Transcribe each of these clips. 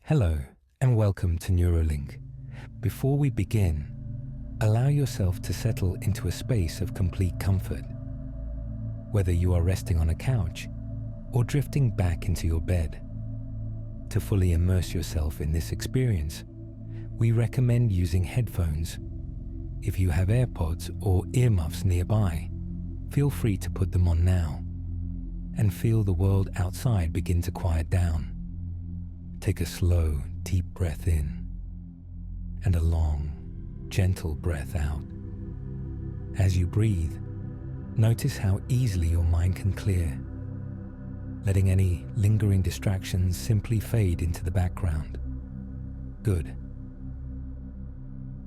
Hello and welcome to Neuralink. Before we begin, allow yourself to settle into a space of complete comfort. Whether you are resting on a couch or drifting back into your bed. To fully immerse yourself in this experience, we recommend using headphones. If you have AirPods or earmuffs nearby, feel free to put them on now and feel the world outside begin to quiet down. Take a slow, deep breath in and a long, gentle breath out. As you breathe, notice how easily your mind can clear, letting any lingering distractions simply fade into the background. Good.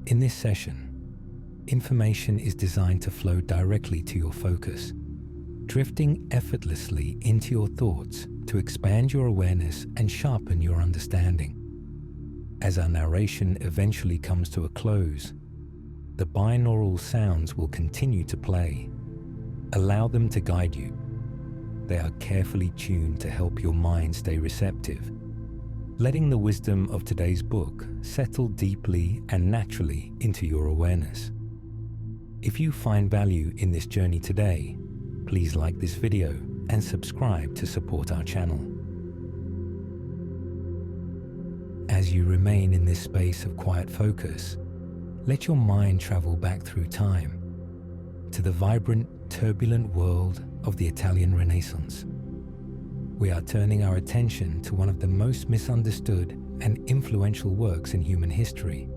In this session, information is designed to flow directly to your focus, drifting effortlessly into your thoughts to expand your awareness and sharpen your understanding. As our narration eventually comes to a close, the binaural sounds will continue to play. Allow them to guide you. They are carefully tuned to help your mind stay receptive, letting the wisdom of today's book settle deeply and naturally into your awareness. If you find value in this journey today, please like this video and subscribe to support our channel. As you remain in this space of quiet focus, let your mind travel back through time to the vibrant, turbulent world of the Italian Renaissance. We are turning our attention to one of the most misunderstood and influential works in human history,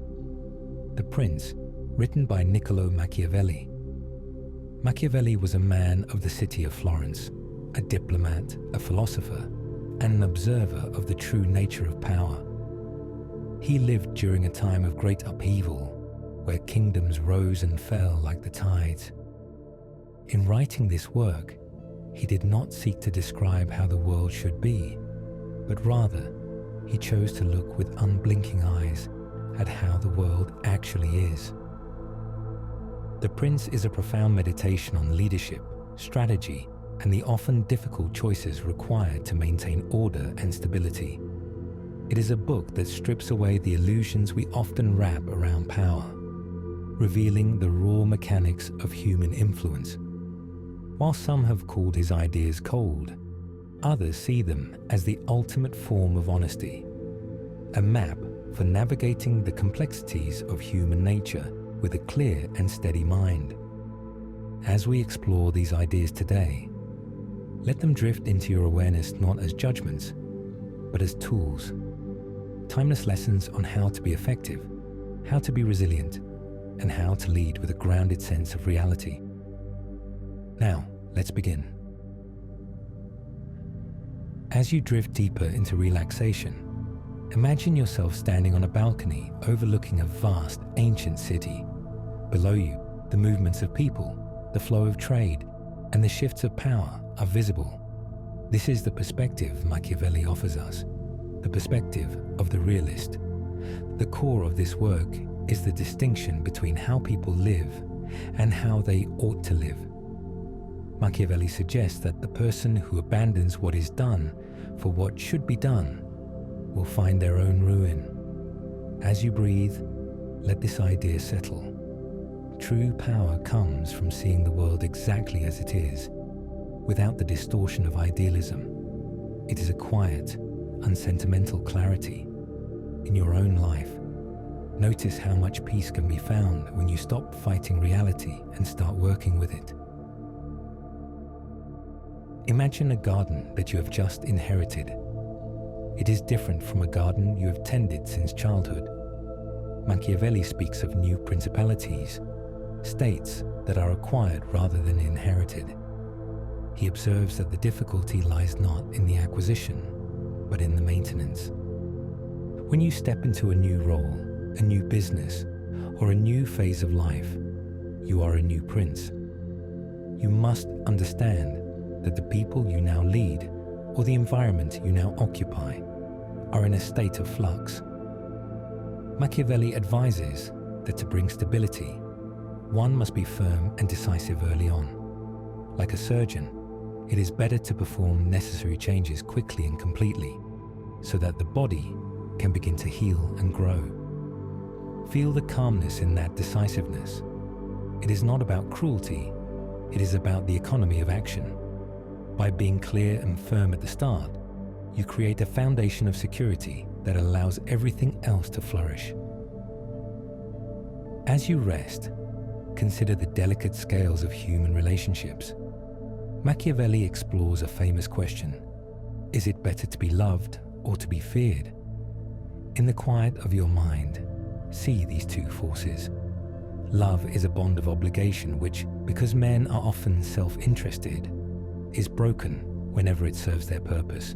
The Prince, written by Niccolò Machiavelli. Machiavelli was a man of the city of Florence, a diplomat, a philosopher, and an observer of the true nature of power. He lived during a time of great upheaval, where kingdoms rose and fell like the tides. In writing this work, he did not seek to describe how the world should be, but rather, he chose to look with unblinking eyes at how the world actually is. The Prince is a profound meditation on leadership, strategy, and the often difficult choices required to maintain order and stability. It is a book that strips away the illusions we often wrap around power, revealing the raw mechanics of human influence. While some have called his ideas cold, others see them as the ultimate form of honesty, a map for navigating the complexities of human nature with a clear and steady mind. As we explore these ideas today, let them drift into your awareness not as judgments, but as tools. Timeless lessons on how to be effective, how to be resilient, and how to lead with a grounded sense of reality. Now, let's begin. As you drift deeper into relaxation, imagine yourself standing on a balcony overlooking a vast, ancient city. Below you, the movements of people, the flow of trade, and the shifts of power are visible. This is the perspective Machiavelli offers us, the perspective of the realist. The core of this work is the distinction between how people live and how they ought to live. Machiavelli suggests that the person who abandons what is done for what should be done will find their own ruin. As you breathe, let this idea settle. True power comes from seeing the world exactly as it is, without the distortion of idealism. It is a quiet, unsentimental clarity. In your own life, notice how much peace can be found when you stop fighting reality and start working with it. Imagine a garden that you have just inherited. It is different from a garden you have tended since childhood. Machiavelli speaks of new principalities, states that are acquired rather than inherited. He observes that the difficulty lies not in the acquisition, but in the maintenance. When you step into a new role, a new business, or a new phase of life, you are a new prince. You must understand that the people you now lead, or the environment you now occupy, are in a state of flux. Machiavelli advises that to bring stability, one must be firm and decisive early on. Like a surgeon, it is better to perform necessary changes quickly and completely, so that the body can begin to heal and grow. Feel the calmness in that decisiveness. It is not about cruelty, it is about the economy of action. By being clear and firm at the start, you create a foundation of security that allows everything else to flourish. As you rest, consider the delicate scales of human relationships. Machiavelli explores a famous question: is it better to be loved or to be feared? In the quiet of your mind, see these two forces. Love is a bond of obligation which, because men are often self-interested, is broken whenever it serves their purpose.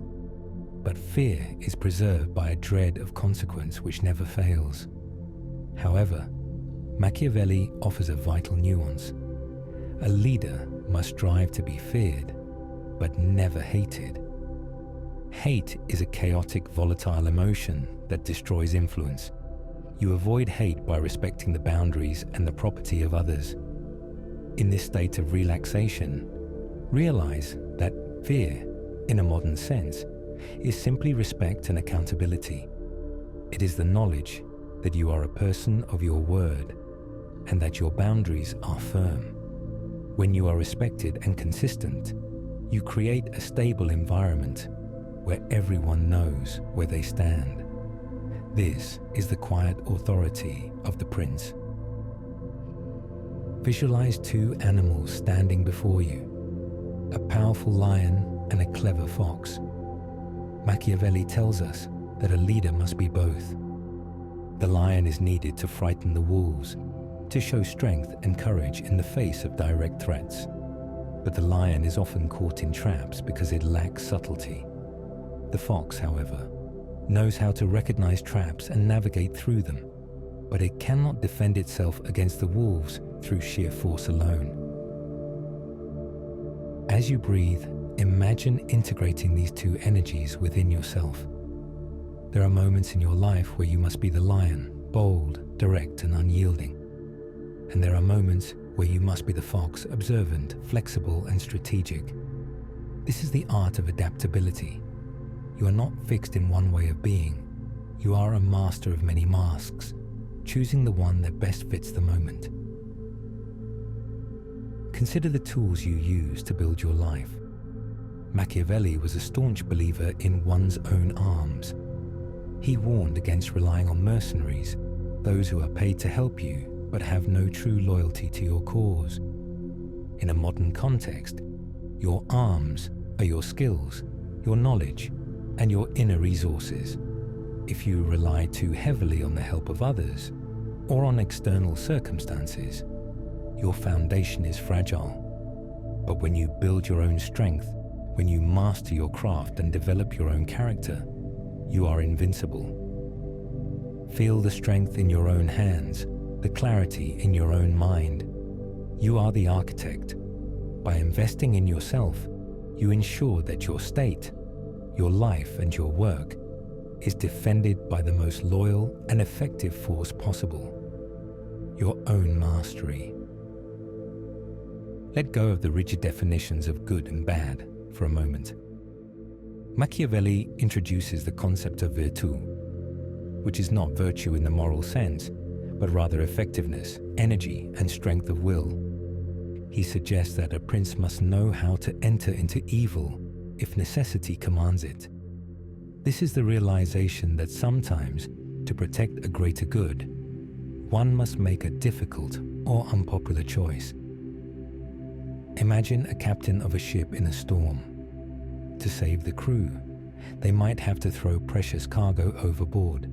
But fear is preserved by a dread of consequence which never fails. However, Machiavelli offers a vital nuance. A leader must strive to be feared, but never hated. Hate is a chaotic, volatile emotion that destroys influence. You avoid hate by respecting the boundaries and the property of others. In this state of relaxation, realize that fear, in a modern sense, is simply respect and accountability. It is the knowledge that you are a person of your word and that your boundaries are firm. When you are respected and consistent, you create a stable environment where everyone knows where they stand. This is the quiet authority of the prince. Visualize two animals standing before you, a powerful lion and a clever fox. Machiavelli tells us that a leader must be both. The lion is needed to frighten the wolves, to show strength and courage in the face of direct threats. But the lion is often caught in traps because it lacks subtlety. The fox, however, knows how to recognize traps and navigate through them, but it cannot defend itself against the wolves through sheer force alone. As you breathe, imagine integrating these two energies within yourself. There are moments in your life where you must be the lion, bold, direct, and unyielding. And there are moments where you must be the fox, observant, flexible, and strategic. This is the art of adaptability. You are not fixed in one way of being. You are a master of many masks, choosing the one that best fits the moment. Consider the tools you use to build your life. Machiavelli was a staunch believer in one's own arms. He warned against relying on mercenaries, those who are paid to help you but have no true loyalty to your cause. In a modern context, your arms are your skills, your knowledge, and your inner resources. If you rely too heavily on the help of others or on external circumstances, your foundation is fragile. But when you build your own strength, when you master your craft and develop your own character, you are invincible. Feel the strength in your own hands, the clarity in your own mind. You are the architect. By investing in yourself, you ensure that your state, your life, and your work is defended by the most loyal and effective force possible: your own mastery. Let go of the rigid definitions of good and bad for a moment. Machiavelli introduces the concept of virtù, which is not virtue in the moral sense, but rather effectiveness, energy, and strength of will. He suggests that a prince must know how to enter into evil if necessity commands it. This is the realization that sometimes, to protect a greater good, one must make a difficult or unpopular choice. Imagine a captain of a ship in a storm. To save the crew, they might have to throw precious cargo overboard.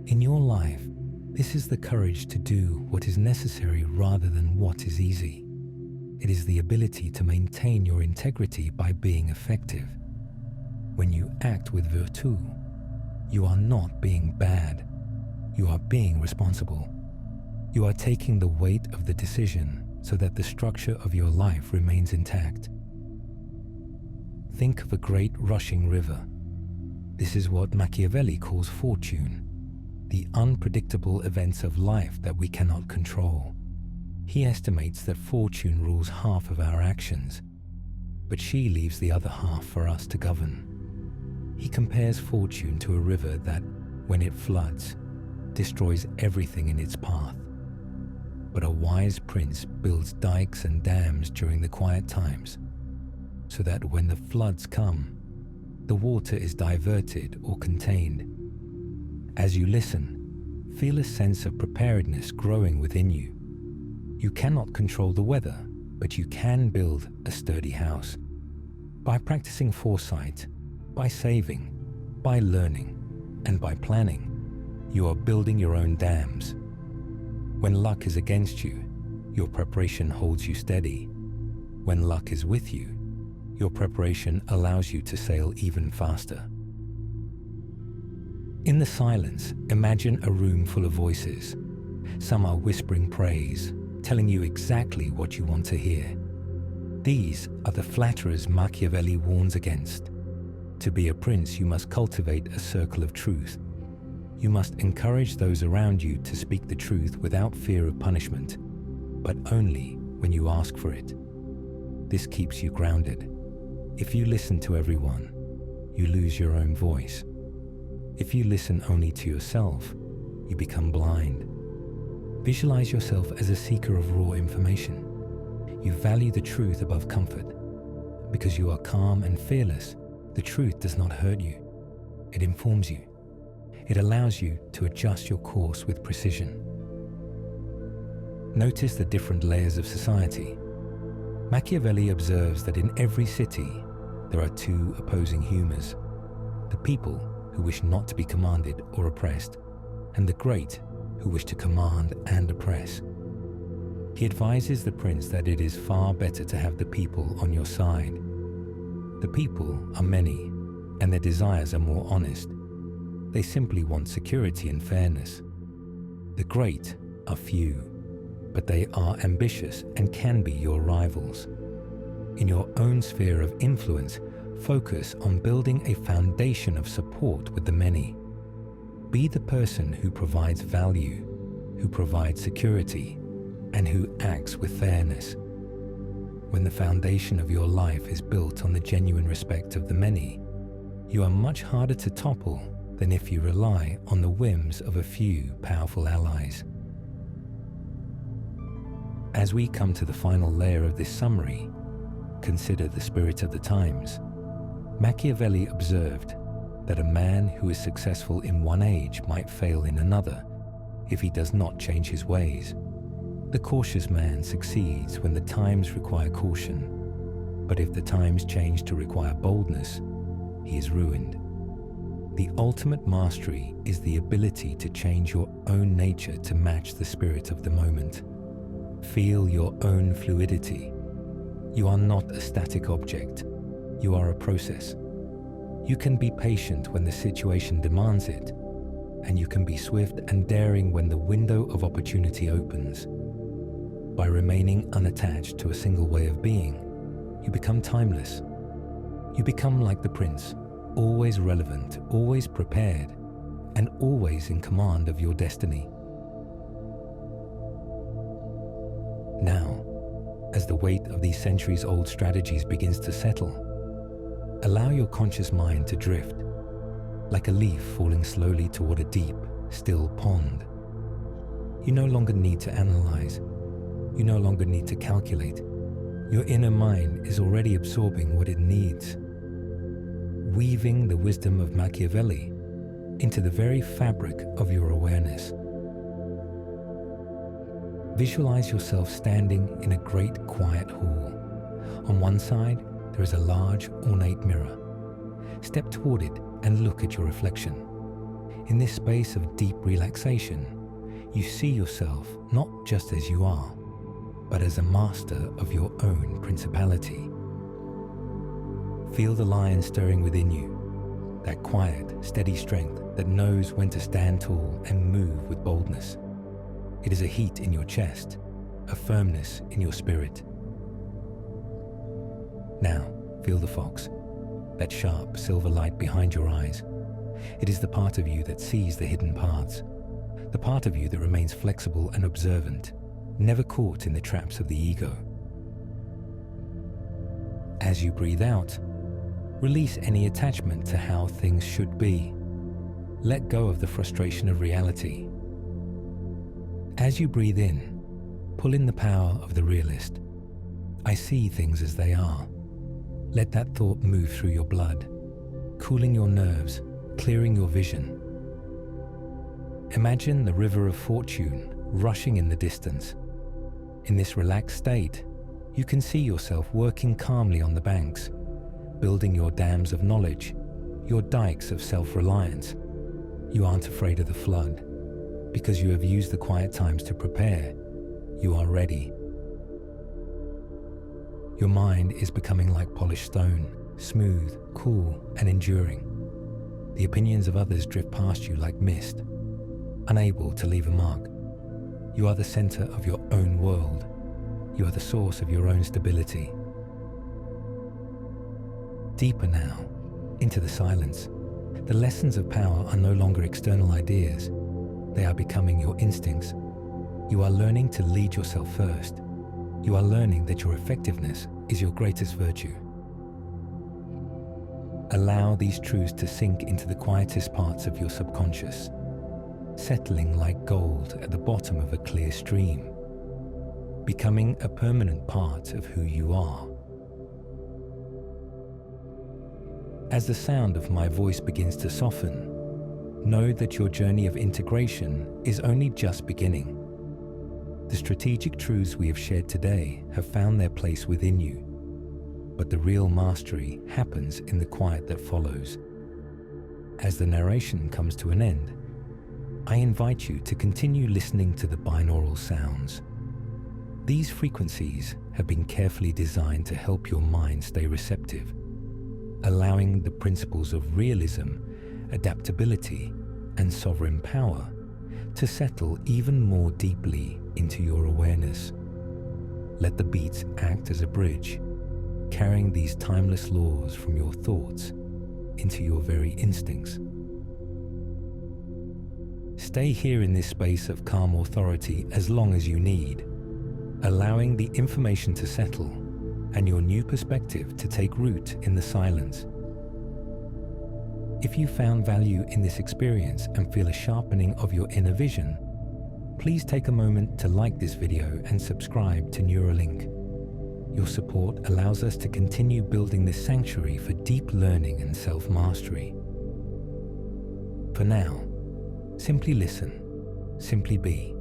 In your life, this is the courage to do what is necessary rather than what is easy. It is the ability to maintain your integrity by being effective. When you act with virtù, you are not being bad. You are being responsible. You are taking the weight of the decision so that the structure of your life remains intact. Think of a great rushing river. This is what Machiavelli calls fortune, the unpredictable events of life that we cannot control. He estimates that fortune rules half of our actions, but she leaves the other half for us to govern. He compares fortune to a river that, when it floods, destroys everything in its path. But a wise prince builds dikes and dams during the quiet times, so that when the floods come, the water is diverted or contained. As you listen, feel a sense of preparedness growing within you. You cannot control the weather, but you can build a sturdy house. By practicing foresight, by saving, by learning, and by planning, you are building your own dams. When luck is against you, your preparation holds you steady. When luck is with you, your preparation allows you to sail even faster. In the silence, imagine a room full of voices. Some are whispering praise, telling you exactly what you want to hear. These are the flatterers Machiavelli warns against. To be a prince, you must cultivate a circle of truth. You must encourage those around you to speak the truth without fear of punishment, but only when you ask for it. This keeps you grounded. If you listen to everyone, you lose your own voice. If you listen only to yourself, you become blind. Visualize yourself as a seeker of raw information. You value the truth above comfort. Because you are calm and fearless, the truth does not hurt you. It informs you. It allows you to adjust your course with precision. Notice the different layers of society. Machiavelli observes that in every city, there are two opposing humors: the people who wish not to be commanded or oppressed, and the great who wish to command and oppress. He advises the prince that it is far better to have the people on your side. The people are many, and their desires are more honest. They simply want security and fairness. The great are few, but they are ambitious and can be your rivals. In your own sphere of influence, focus on building a foundation of support with the many. Be the person who provides value, who provides security, and who acts with fairness. When the foundation of your life is built on the genuine respect of the many, you are much harder to topple than if you rely on the whims of a few powerful allies. As we come to the final layer of this summary, consider the spirit of the times. Machiavelli observed that a man who is successful in one age might fail in another if he does not change his ways. The cautious man succeeds when the times require caution, but if the times change to require boldness, he is ruined. The ultimate mastery is the ability to change your own nature to match the spirit of the moment. Feel your own fluidity. You are not a static object. You are a process. You can be patient when the situation demands it, and you can be swift and daring when the window of opportunity opens. By remaining unattached to a single way of being, you become timeless. You become like the prince, always relevant, always prepared, and always in command of your destiny. Now, as the weight of these centuries-old strategies begins to settle, allow your conscious mind to drift, like a leaf falling slowly toward a deep, still pond. You no longer need to analyze. You no longer need to calculate. Your inner mind is already absorbing what it needs, weaving the wisdom of Machiavelli into the very fabric of your awareness. Visualize yourself standing in a great quiet hall. On one side, there is a large, ornate mirror. Step toward it and look at your reflection. In this space of deep relaxation, you see yourself not just as you are, but as a master of your own principality. Feel the lion stirring within you, that quiet, steady strength that knows when to stand tall and move with boldness. It is a heat in your chest, a firmness in your spirit. Now, feel the fox, that sharp silver light behind your eyes. It is the part of you that sees the hidden paths, the part of you that remains flexible and observant, never caught in the traps of the ego. As you breathe out, release any attachment to how things should be. let go of the frustration of reality. As you breathe in, pull in the power of the realist. I see things as they are. Let that thought move through your blood, cooling your nerves, clearing your vision. Imagine the river of fortune rushing in the distance. In this relaxed state, you can see yourself working calmly on the banks, building your dams of knowledge, your dikes of self-reliance. You aren't afraid of the flood, because you have used the quiet times to prepare. You are ready. Your mind is becoming like polished stone, smooth, cool, and enduring. The opinions of others drift past you like mist, unable to leave a mark. You are the center of your own world. You are the source of your own stability. Deeper now, into the silence. The lessons of power are no longer external ideas. They are becoming your instincts. You are learning to lead yourself first. You are learning that your effectiveness is your greatest virtue. Allow these truths to sink into the quietest parts of your subconscious, settling like gold at the bottom of a clear stream, becoming a permanent part of who you are. As the sound of my voice begins to soften, know that your journey of integration is only just beginning. The strategic truths we have shared today have found their place within you, but the real mastery happens in the quiet that follows. As the narration comes to an end, I invite you to continue listening to the binaural sounds. These frequencies have been carefully designed to help your mind stay receptive, allowing the principles of realism, adaptability, and sovereign power to settle even more deeply into your awareness. Let the beats act as a bridge, carrying these timeless laws from your thoughts into your very instincts. Stay here in this space of calm authority as long as you need, allowing the information to settle and your new perspective to take root in the silence. If you found value in this experience and feel a sharpening of your inner vision, please take a moment to like this video and subscribe to Neuralink. Your support allows us to continue building this sanctuary for deep learning and self-mastery. For now, simply listen, simply be.